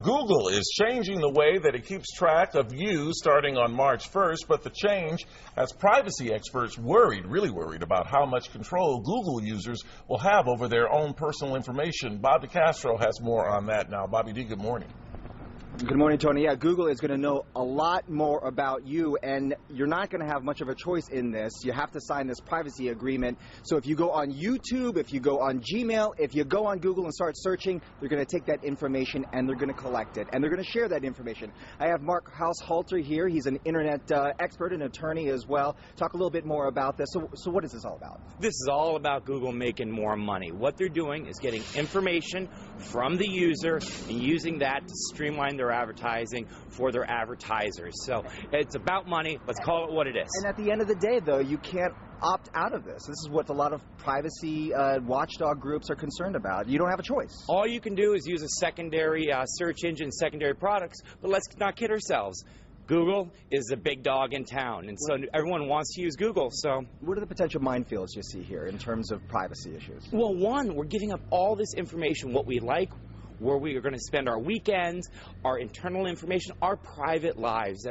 Google is changing the way that it keeps track of you starting on March 1st, but the change has privacy experts worried, really worried, about how much control Google users will have over their own personal information. Bobby Castro has more on that now. Bobby D, good morning. Good morning, Tony. Yeah, Google is going to know a lot more about you, and you're not going to have much of a choice in this. You have to sign this privacy agreement. So if you go on YouTube, if you go on Gmail, if you go on Google and start searching, they're going to take that information and they're going to collect it, and they're going to share that information. I have Mark Haushalter here. He's an internet expert, an attorney as well. Talk a little bit more about this. So what is this all about? This is all about Google making more money. What they're doing is getting information from the user and using that to streamline their advertising for their advertisers. So it's about money. Let's call it what it is. And at the end of the day, though, you can't opt out of this. This is what a lot of privacy watchdog groups are concerned about. You don't have a choice. All you can do is use a secondary search engine, secondary products, but let's not kid ourselves. Google is the big dog in town, and so everyone wants to use Google. So what are the potential minefields you see here in terms of privacy issues? Well, one, we're giving up all this information, what we like, where we are going to spend our weekends, our internal information, our private lives,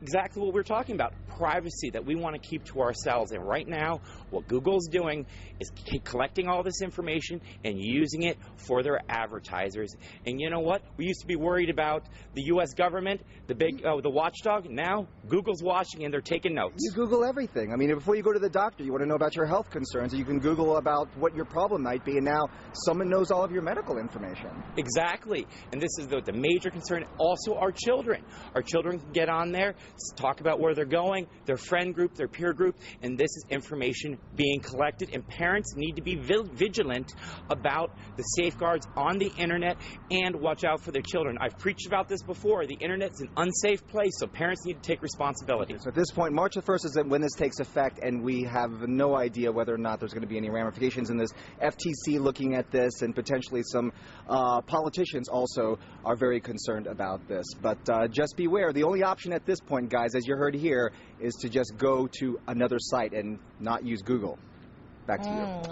exactly what we're talking about, privacy that we want to keep to ourselves. And right now, what Google's doing is collecting all this information and using it for their advertisers. And you know what? We used to be worried about the U.S. government, the watchdog. Now, Google's watching and they're taking notes. You Google everything. I mean, before you go to the doctor, you want to know about your health concerns. You can Google about what your problem might be, and now someone knows all of your medical information. Exactly. And this is the major concern. Also, our children. Our children can get on there, talk about where they're going, their friend group, their peer group, and this is information being collected. And parents need to be vigilant about the safeguards on the internet and watch out for their children. I've preached about this before. The internet's an unsafe place, so parents need to take responsibility. So at this point, March the 1st is when this takes effect, and we have no idea whether or not there's going to be any ramifications in this. FTC looking at this, and potentially some politicians also are very concerned about this. But just beware. The only option at this point, guys, as you heard here, is to just go to another site and not use Google. Back to you.